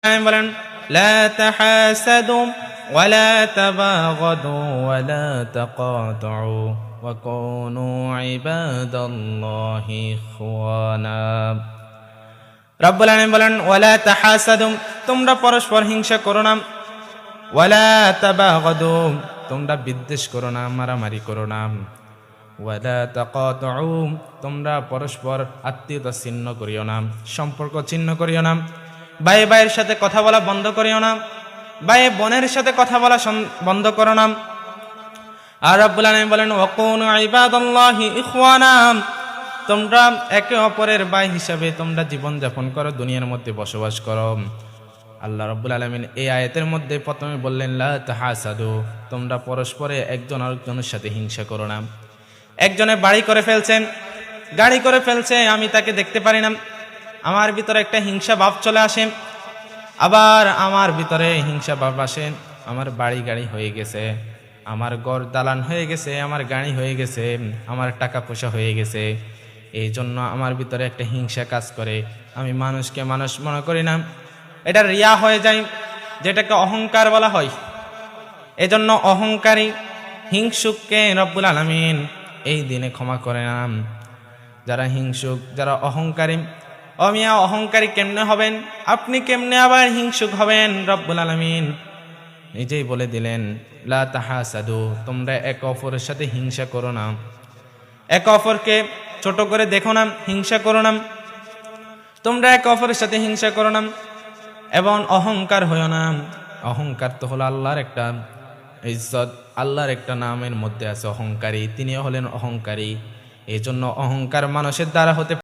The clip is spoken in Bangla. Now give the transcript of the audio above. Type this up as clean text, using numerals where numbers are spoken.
বলেন লা তাহাসাদু ওয়ালা তাবাগাদু ওয়ালা তাকাতু ওয়া কুনু ইবাদাল্লাহি ইখওয়ানা। রব্বুল আলামিন বলেন ওয়ালা তাহাসাদু, তোমরা পরস্পর হিংসা করো না, ওয়ালা তাবাগাদু, তোমরা বিদ্বেষ করো না, মারামারি করো না, ওয়ালা তাকাতু, তোমরা পরস্পর আত্মীয়তা ছিন্ন করিও না, সম্পর্ক ছিন্ন করিও না, ভাই ভাইয়ের সাথে কথা বলা বন্ধ করিও না, ভাই বোনের সাথে কথা বলা বন্ধ করো না। আর রব্বুল আলামিন বলেন ওয়াকুনু ইবাদাল্লাহি ইখওয়ানা, তোমরা একে অপরের ভাই হিসাবে তোমরা জীবন যাপন করো, দুনিয়ার মধ্যে বসবাস করো। আল্লাহ রাব্বুল আলামিন এই আয়াতের মধ্যে প্রথমে বললেন লা তাহাসাদু, তোমরা পরস্পরে একজন আরেকজনের সাথে হিংসা করো না। একজনে বাড়ি করে ফেলছেন, গাড়ি করে ফেলছে, আমি তাকে দেখতে পারি না, আমার ভিতরে একটা হিংসা ভাব চলে আসে। আবার আমার ভিতরে হিংসা ভাব আসে, আমার বাড়ি গাড়ি হয়ে গেছে, আমার ঘর দালান হয়ে গেছে, আমার গাড়ি হয়ে গেছে, আমার টাকা পয়সা হয়ে গেছে, এই জন্য আমার ভিতরে একটা হিংসা কাজ করে, আমি মানুষকে মানুষ মনে করি না, এটা রিয়া হয়ে যায়, যেটাকে অহংকার বলা হয়। এজন্য অহংকারী হিংসুককে রব্বুল আলামিন এই দিনে ক্ষমা করে না। যারা হিংসুক, যারা অহংকারী, অমিয়া অহংকারী কেমনে হবেন, আপনি কেমনে আবার হিংসুক হবেন? রব্বুল আলামিন নিজেই বলে দিলেন লা তাহাসাদু, তোমরা একে অপরের সাথে হিংসা করো না, একে অপরকে ছোট করে দেখো না, হিংসা করো না, তোমরা একে অপরের সাথে হিংসা করো না এবং অহংকার হইও না। অহংকার তো হলো আল্লাহর একটা ইজ্জত, আল্লাহর একটা নামের মধ্যে আছে অহংকারী, তিনিও হলেন অহংকারী। এই জন্য অহংকার মানুষের দ্বারা হতে